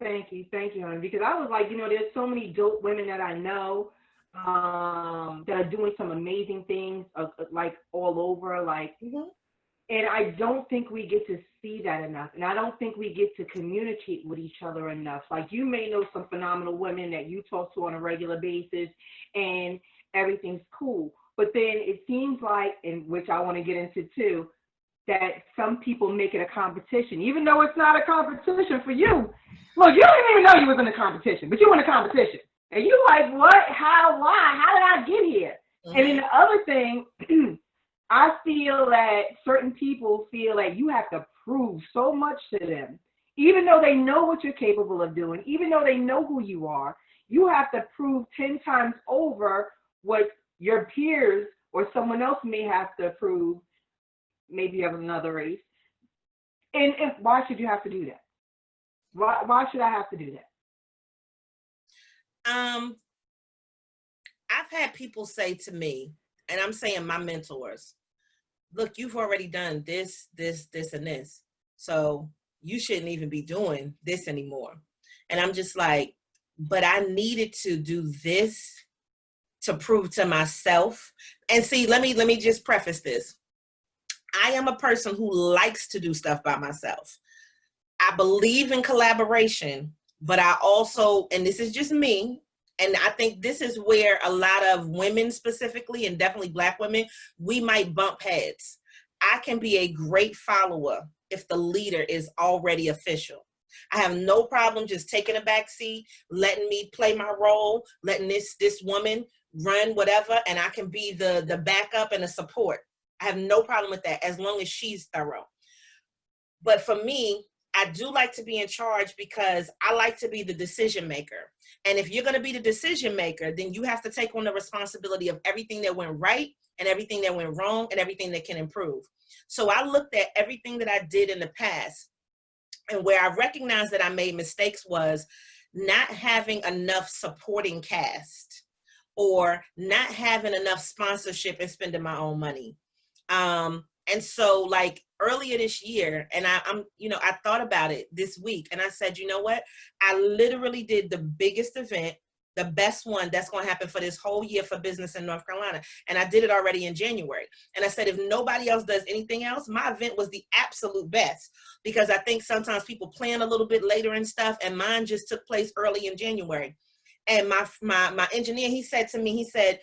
thank you, honey. Because I was like, there's so many dope women that I know, that are doing some amazing things, like all over, like, Hmm. and I don't think we get to see that enough, and I don't think we get to communicate with each other enough. Like, you may know some phenomenal women that you talk to on a regular basis, and everything's cool. But then it seems like, and which I want to get into too, that some people make it a competition, even though it's not a competition for you. Look, you don't even know you was in a competition, but you in a competition. And you like, what? How? Why? How did I get here? And then Hmm. the other thing, I feel that certain people feel that you have to prove so much to them. Even though they know what you're capable of doing, even though they know who you are, you have to prove 10 times over what your peers or someone else may have to prove, maybe of another race. And why should you have to do that? Why should I have to do that? Um, I've had people say to me, and I'm saying my mentors, look, you've already done this, this, this, and this. So you shouldn't even be doing this anymore. And I'm just like, but I needed to do this to prove to myself. And see, let me just preface this. I am a person who likes to do stuff by myself. I believe in collaboration, but I also, and this is just me, and I think this is where a lot of women specifically, and definitely Black women, we might bump heads. I can be a great follower if the leader is already official. I have no problem just taking a back seat, letting me play my role, letting this woman run whatever, and I can be the backup and the support. I have no problem with that as long as she's thorough. But for me, I do like to be in charge because I like to be the decision maker. And if you're going to be the decision maker, then you have to take on the responsibility of everything that went right and everything that went wrong and everything that can improve. So I looked at everything that I did in the past, and where I recognized that I made mistakes was not having enough supporting cast or not having enough sponsorship and spending my own money. And so like earlier this year, and I thought about it this week and I said, you know what? I literally did the biggest event, the best one that's going to happen for this whole year for business in North Carolina. And I did it already in January. And I said, if nobody else does anything else, my event was the absolute best, because I think sometimes people plan a little bit later and stuff. And mine just took place early in January. And my engineer, he said to me, he said,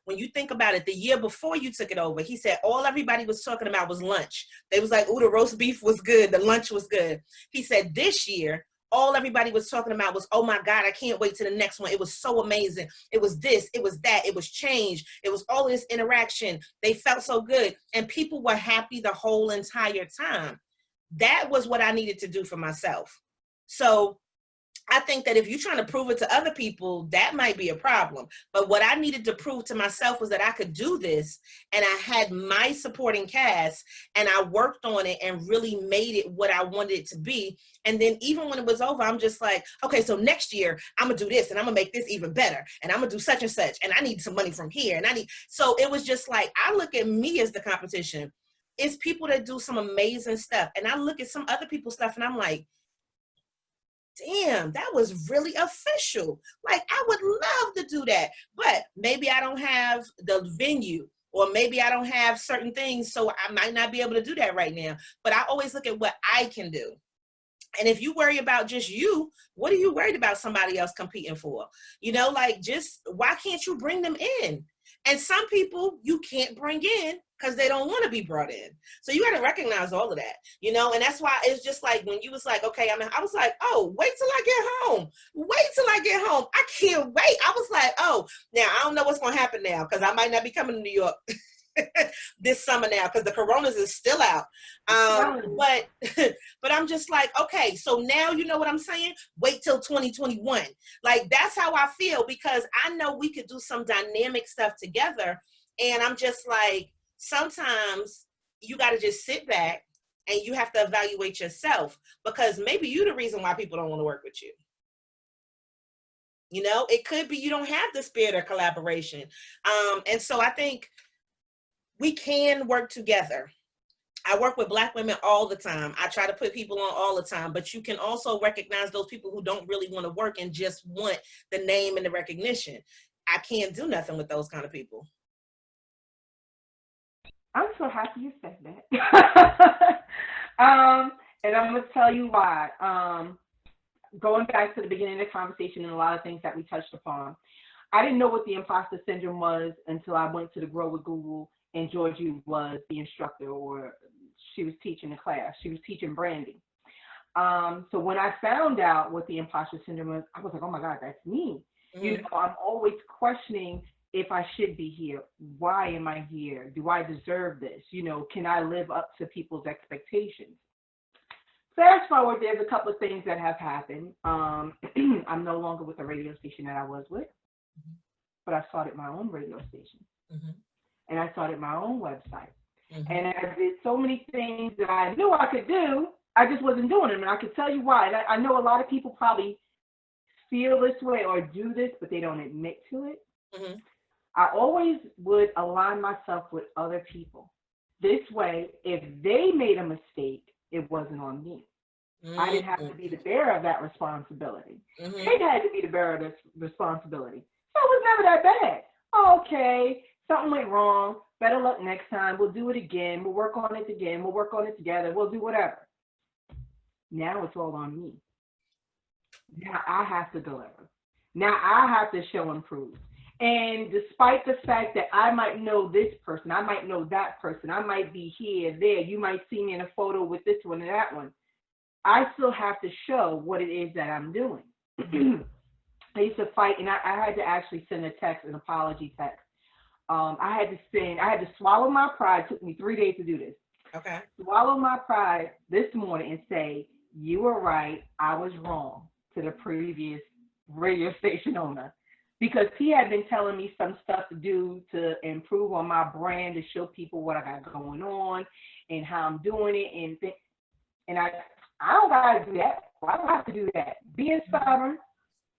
when you think about it, the year before you took it over, he said, all everybody was talking about was lunch. They was like, oh, the roast beef was good. The lunch was good. He said, this year, all everybody was talking about was, oh my God, I can't wait to the next one. It was so amazing. It was this, it was that, it was change. It was all this interaction. They felt so good. And people were happy the whole entire time. That was what I needed to do for myself. So I think that if you're trying to prove it to other people, that might be a problem. But what I needed to prove to myself was that I could do this, and I had my supporting cast, and I worked on it and really made it what I wanted it to be. And then even when it was over, I'm just like, okay, so next year I'm gonna do this, and I'm gonna make this even better, and I'm gonna do such and such, and I need some money from here, so it was just like, I look at me as the competition. It's people that do some amazing stuff, and I look at some other people's stuff, and I'm like, damn, that was really official. Like, I would love to do that, but maybe I don't have the venue, or maybe I don't have certain things, so I might not be able to do that right now. But I always look at what I can do. And if you worry about just you, what are you worried about somebody else competing for? Like, just why can't you bring them in? And some people you can't bring in because they don't want to be brought in. So you got to recognize all of that, and that's why it's just like when you was like, okay, I was like, oh, wait till I get home. Wait till I get home. I can't wait. I was like, oh, now I don't know what's going to happen now, because I might not be coming to New York this summer now, because the coronas is still out. But but I'm just like, okay, so now you know what I'm saying? Wait till 2021. Like, that's how I feel, because I know we could do some dynamic stuff together. And I'm just like, sometimes you got to just sit back and you have to evaluate yourself, because maybe you're the reason why people don't want to work with you. It could be you don't have the spirit of collaboration. And so I think we can work together. I work with Black women all the time. I try to put people on all the time, but you can also recognize those people who don't really want to work and just want the name and the recognition. I can't do nothing with those kind of people. I'm so happy you said that. And I'm going to tell you why. Going back to the beginning of the conversation and a lot of things that we touched upon, I didn't know what the imposter syndrome was until I went to the Grow with Google and Georgie was the instructor, or she was teaching the class. She was teaching branding. So when I found out what the imposter syndrome was, I was like, oh my God, that's me. Mm-hmm. You know, I'm always questioning if I should be here. Why am I here? Do I deserve this? You know, can I live up to people's expectations? Fast forward, there's a couple of things that have happened. I'm no longer with the radio station that I was with, but I started my own radio station. Mm-hmm. And I started my own website. Mm-hmm. And I did so many things that I knew I could do. I just wasn't doing them. And I could tell you why. And I know a lot of people probably feel this way or do this, but they don't admit to it. Mm-hmm. I always would align myself with other people. This way, if they made a mistake, it wasn't on me. Mm-hmm. I didn't have to be the bearer of that responsibility. Mm-hmm. They had to be the bearer of this responsibility. So it was never that bad. Okay, something went wrong. Better luck next time. We'll do it again. We'll work on it again. We'll work on it together. We'll do whatever. Now it's all on me. Now I have to deliver. Now I have to show and prove. And despite the fact that I might know this person, I might know that person, I might be here, there, you might see me in a photo with this one and that one, I still have to show what it is that I'm doing. I used to fight, and I had to actually send a text, an apology text. I had to swallow my pride. It took me 3 days to do this. Okay. Swallow my pride this morning and say, you were right, I was wrong, to the previous radio station owner. Because he had been telling me some stuff to do to improve on my brand, to show people what I got going on and how I'm doing it. And I don't got to do that. I don't have to do that. Being stubborn,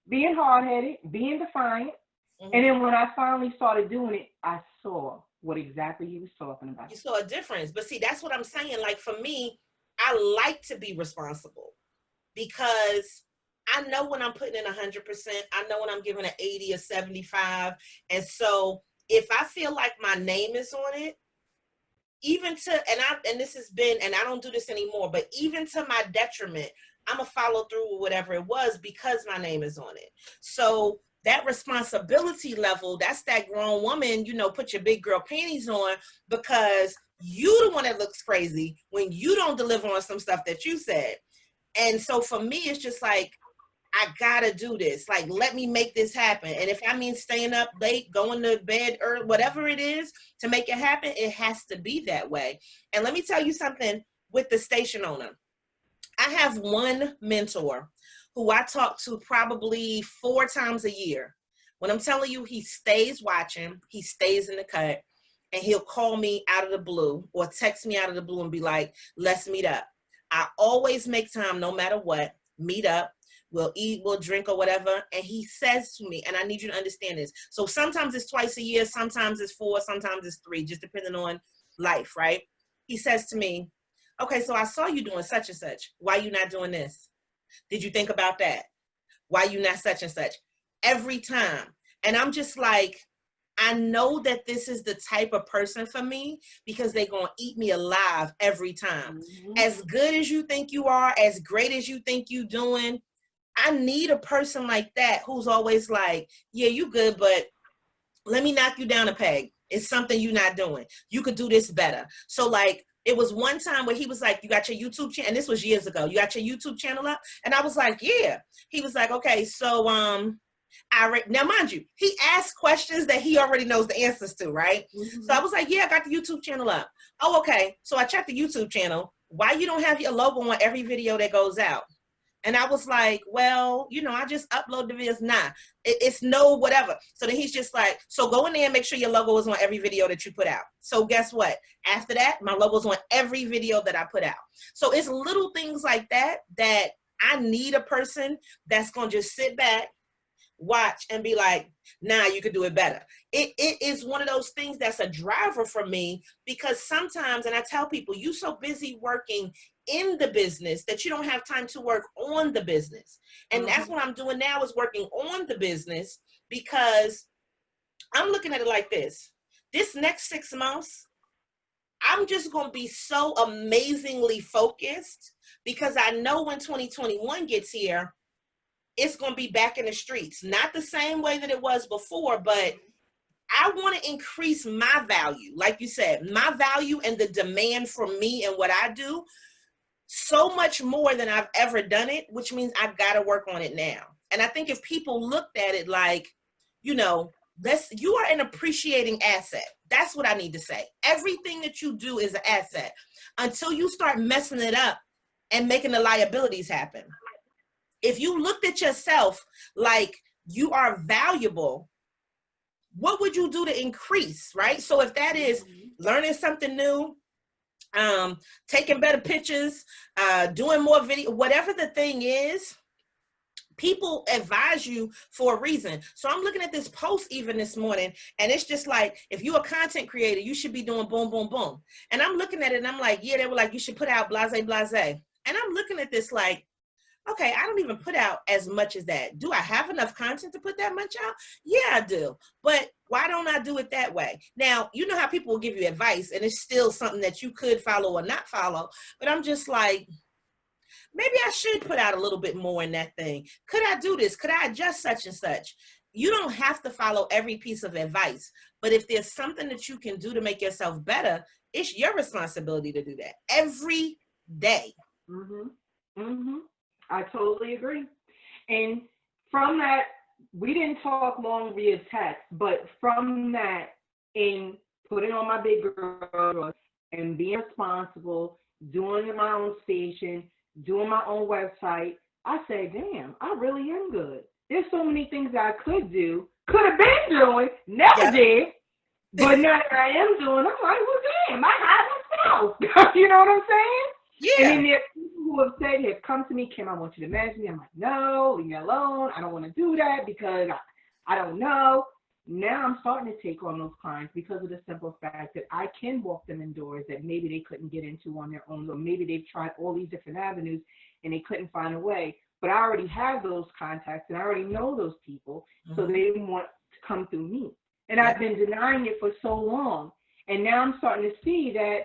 being hard-headed, being defiant. Mm-hmm. And then when I finally started doing it, I saw what exactly he was talking about. You saw a difference. But see, that's what I'm saying. Like for me, I like to be responsible because I know when I'm putting in 100%, I know when I'm giving an 80 or 75. And so if I feel like my name is on it, even to, and this has been, and I don't do this anymore, but even to my detriment, I'm gonna follow through with whatever it was because my name is on it. So that responsibility level, that's that grown woman, you know, put your big girl panties on, because you the one that looks crazy when you don't deliver on some stuff that you said. And so for me, it's just like, I gotta do this. Like, let me make this happen. And if I mean staying up late, going to bed early, whatever it is to make it happen, it has to be that way. And let me tell you something with the station owner. I have one mentor who I talk to probably 4 times a year. When I'm telling you, he stays watching, he stays in the cut, and he'll call me out of the blue or text me out of the blue and be like, let's meet up. I always make time, no matter what, meet up. We'll eat, we'll drink or whatever. And he says to me, and I need you to understand this. So sometimes it's twice a year, sometimes it's 4, sometimes it's 3, just depending on life, right? He says to me, okay, so I saw you doing such and such. Why you not doing this? Did you think about that? Why you not such and such? Every time. And I'm just like, I know that this is the type of person for me because they're going to eat me alive every time. Mm-hmm. As good as you think you are, as great as you think you doing, I need a person like that who's always like, yeah, you good, but let me knock you down a peg. It's something you're not doing. You could do this better. So like, it was one time where he was like, you got your YouTube channel, and this was years ago. You got your YouTube channel up? And I was like, yeah. He was like, okay, so now mind you, he asked questions that he already knows the answers to, right? Mm-hmm. So I was like, yeah, I got the YouTube channel up. Oh, okay. So I checked the YouTube channel. Why you don't have your logo on every video that goes out? And I was like, well, you know, I just upload the videos. Nah, it's no whatever. So then he's just like, so go in there and make sure your logo is on every video that you put out. So guess what? After that, my logo's on every video that I put out. So it's little things like that that I need a person that's going to just sit back, watch and be like, nah, you could do it better. It is one of those things that's a driver for me, because sometimes, and I tell people, you so busy working in the business that you don't have time to work on the business. And that's what I'm doing now, is working on the business, because I'm looking at it like this. This next 6 months, I'm just going to be so amazingly focused, because I know when 2021 gets here, it's going to be back in the streets. Not the same way that it was before, but I want to increase my value. Like you said, my value and the demand from me and what I do so much more than I've ever done it, which means I got to work on it now. And I think if people looked at it like, you know, you are an appreciating asset. That's what I need to say. Everything that you do is an asset until you start messing it up and making the liabilities happen. If you looked at yourself like you are valuable, what would you do to increase, right? So if that is learning something new, taking better pictures, doing more video, whatever the thing is, people advise you for a reason. So I'm looking at this post even this morning, and it's just like, if you're a content creator, you should be doing boom, boom, boom. And I'm looking at it and I'm like, yeah, they were like, you should put out blase, blase. And I'm looking at this like, okay, I don't even put out as much as that. Do I have enough content to put that much out? Yeah, I do. But why don't I do it that way? Now, you know how people will give you advice and it's still something that you could follow or not follow. But I'm just like, maybe I should put out a little bit more in that thing. Could I do this? Could I adjust such and such? You don't have to follow every piece of advice. But if there's something that you can do to make yourself better, it's your responsibility to do that every day. I totally agree. And from that, we didn't talk long via text, but from that, in putting on my big girl and being responsible, doing my own station, doing my own website, I say, damn, I really am good. There's so many things I could do, could have been doing, never did, but now that I am doing, I'm like, well, damn, I have myself. You know what I'm saying? Yeah. And then there are people who have said, have come to me, Kim, I want you to manage me. I'm like, no, leave me alone. I don't want to do that because I don't know. Now I'm starting to take on those clients because of the simple fact that I can walk them in doors that maybe they couldn't get into on their own, or maybe they've tried all these different avenues and they couldn't find a way. But I already have those contacts and I already know those people, so they want to come through me. And I've been denying it for so long. And now I'm starting to see that,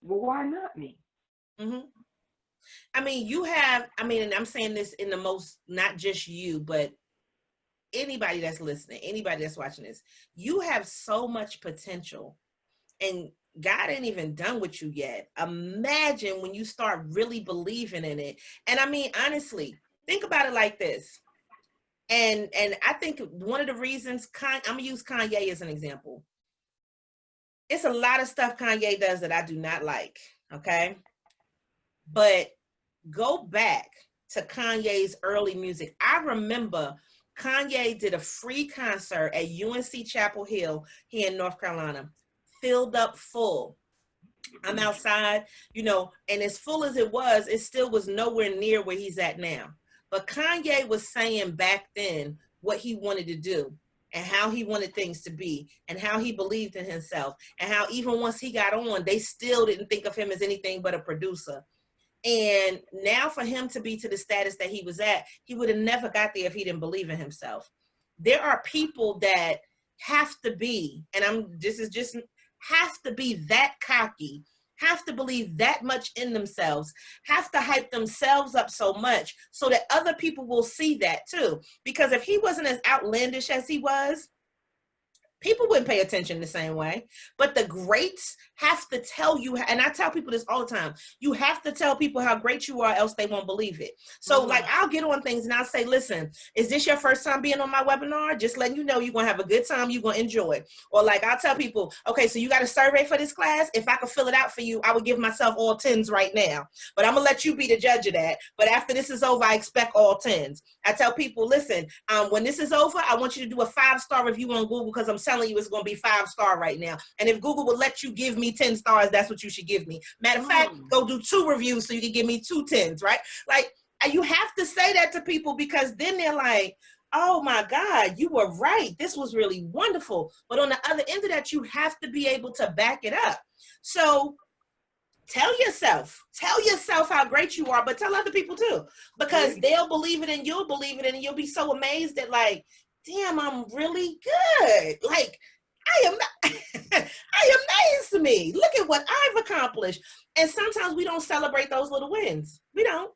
well, why not me? I mean, and I'm saying this in the most, not just you, but anybody that's listening, anybody that's watching this, you have so much potential and God ain't even done with you yet. Imagine when you start really believing in it. And I mean, honestly, think about it like this. And I think one of the reasons, I'm gonna use Kanye as an example. It's a lot of stuff Kanye does that I do not like, okay? But go back to Kanye's early music. I remember Kanye did a free concert at UNC Chapel Hill here in North Carolina, filled up full. I'm outside, you know, and as full as it still was nowhere near where he's at now. But Kanye was saying back then what he wanted to do and how he wanted things to be and how he believed in himself and how even once he got on, they still didn't think of him as anything but a producer. And now for him to be to the status that he was at, he would have never got there if he didn't believe in himself. There are people that have to be, and have to be that cocky, have to believe that much in themselves, have to hype themselves up so much so that other people will see that too. Because if he wasn't as outlandish as he was, people wouldn't pay attention the same way. But the greats have to tell you, and I tell people this all the time, you have to tell people how great you are, else they won't believe it. So like, I'll get on things and I'll say, listen, is this your first time being on my webinar? Just letting you know you're going to have a good time, you're going to enjoy it. Or like, I'll tell people, okay, so you got a survey for this class? If I could fill it out for you, I would give myself all 10s right now. But I'm going to let you be the judge of that. But after this is over, I expect all 10s. I tell people, listen, when this is over, I want you to do a 5-star review on Google because I'm telling you it's going to be 5-star right now. And if Google will let you give me 10 stars, that's what you should give me. Matter of fact, go do 2 reviews so you can give me 2 10s, right? Like, you have to say that to people because then they're like, oh my God, you were right. This was really wonderful. But on the other end of that, you have to be able to back it up. So tell yourself how great you are, but tell other people too, because they'll believe it and you'll believe it, and you'll be so amazed that, like, damn, I'm really good. Like, I am amazed to me. Look at what I've accomplished. And sometimes we don't celebrate those little wins. We don't.